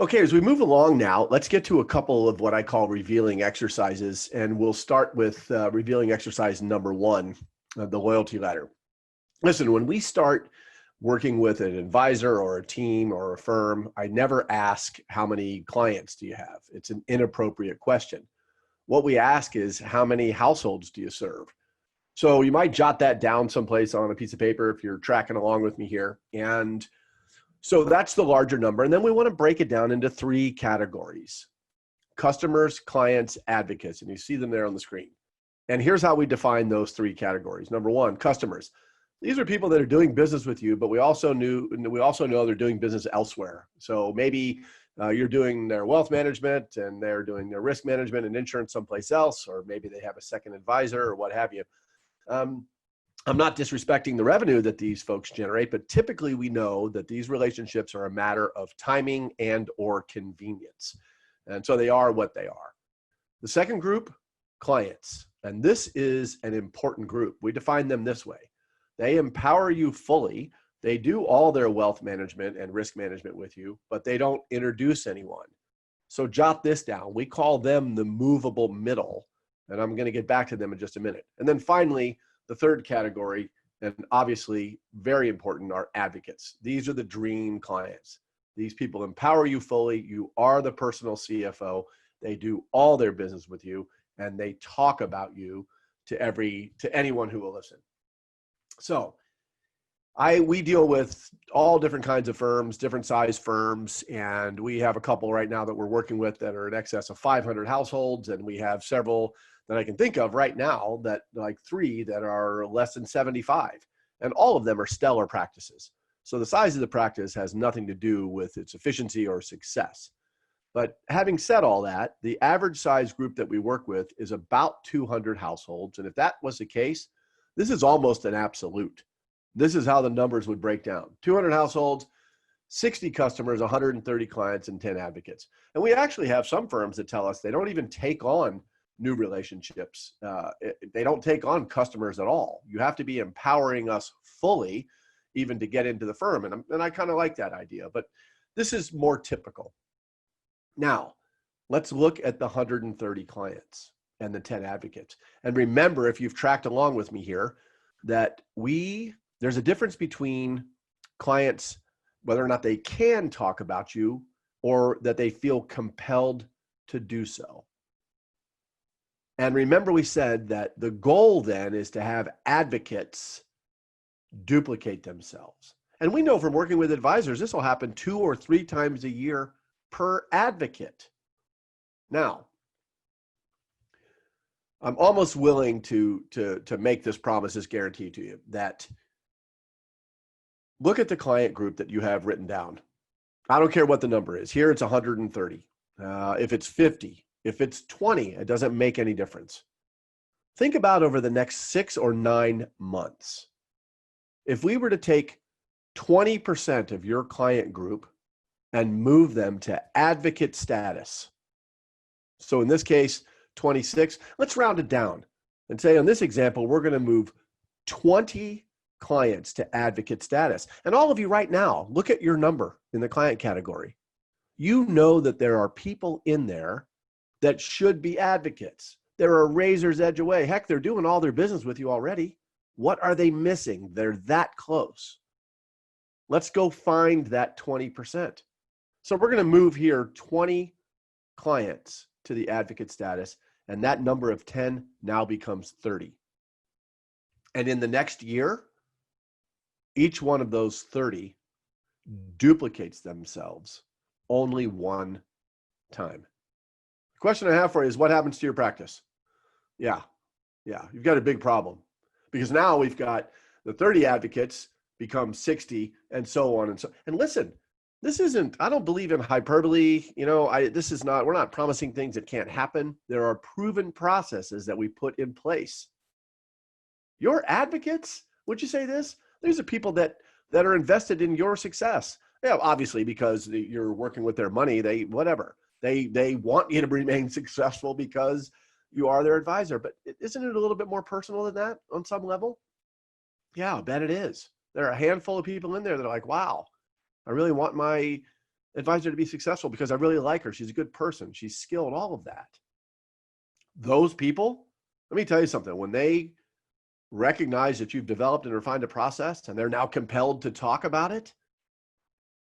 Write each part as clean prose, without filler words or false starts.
Okay, as we move along now, let's get to a couple of what I call revealing exercises, and we'll start with revealing exercise number one, the loyalty ladder. Listen, when we start working with an advisor or a team or a firm, I never ask how many clients do you have? It's an inappropriate question. What we ask is how many households do you serve? So you might jot that down someplace on a piece of paper if you're tracking along with me here. And so that's the larger number. And then we want to break it down into three categories: customers, clients, advocates. And you see them there on the screen. And here's how we define those three categories. Number one, customers. These are people that are doing business with you, but we also know they're doing business elsewhere. So maybe you're doing their wealth management and they're doing their risk management and insurance someplace else, or maybe they have a second advisor or what have you. I'm not disrespecting the revenue that these folks generate, but typically we know that these relationships are a matter of timing and or convenience. And so they are what they are. The second group, clients. And this is an important group. We define them this way. They empower you fully. They do all their wealth management and risk management with you, but they don't introduce anyone. So jot this down. We call them the movable middle, and I'm going to get back to them in just a minute. And then finally, the third category, and obviously very important, are advocates. These are the dream clients. These people empower you fully. You are the personal CFO. They do all their business with you, and they talk about you to anyone who will listen. So we deal with all different kinds of firms, different size firms, and we have a couple right now that we're working with that are in excess of 500 households, and we have several that I can think of right now, that like 3 that are less than 75, and all of them are stellar practices. So the size of the practice has nothing to do with its efficiency or success. But having said all that, the average size group that we work with is about 200 households. And if that was the case, this is almost an absolute. This is how the numbers would break down. 200 households, 60 customers, 130 clients, and 10 advocates. And we actually have some firms that tell us they don't even take on new relationships. They don't take on customers at all. You have to be empowering us fully even to get into the firm. And I kind of like that idea, but this is more typical. Now, let's look at the 130 clients and the 10 advocates. And remember, if you've tracked along with me here, that there's a difference between clients, whether or not they can talk about you or that they feel compelled to do so. And remember, we said that the goal then is to have advocates duplicate themselves. And we know from working with advisors, this will happen 2 or 3 times a year per advocate. Now, I'm almost willing to make this promise, this guarantee to you, that look at the client group that you have written down. I don't care what the number is. Here it's 130. If it's 50, if it's 20, it doesn't make any difference. Think about over the next 6 or 9 months. If we were to take 20% of your client group and move them to advocate status. So in this case, 26, let's round it down and say on this example, we're going to move 20 clients to advocate status. And all of you right now, look at your number in the client category. You know that there are people in there that should be advocates. They're a razor's edge away. Heck, they're doing all their business with you already. What are they missing? They're that close. Let's go find that 20%. So we're going to move here 20 clients to the advocate status, and that number of 10 now becomes 30. And in the next year, each one of those 30 duplicates themselves only one time. The question I have for you is, what happens to your practice? Yeah, you've got a big problem, because now we've got the 30 advocates become 60 and so on and so. And listen, this isn't, I don't believe in hyperbole. We're not promising things that can't happen. There are proven processes that we put in place. Your advocates, would you say this? These are people that are invested in your success. Yeah, obviously, because you're working with their money, they want you to remain successful because you are their advisor. But isn't it a little bit more personal than that on some level? Yeah, I bet it is. There are a handful of people in there that are like, wow, I really want my advisor to be successful because I really like her. She's a good person. She's skilled, all of that. Those people, let me tell you something, when they recognize that you've developed and refined a process and they're now compelled to talk about it,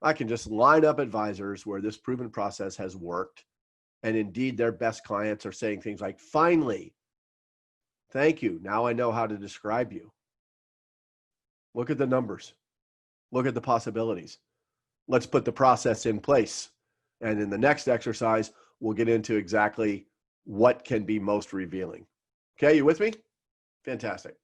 I can just line up advisors where this proven process has worked. And indeed, their best clients are saying things like, finally, thank you. Now I know how to describe you. Look at the numbers. Look at the possibilities. Let's put the process in place. And in the next exercise, we'll get into exactly what can be most revealing. Okay, you with me? Fantastic.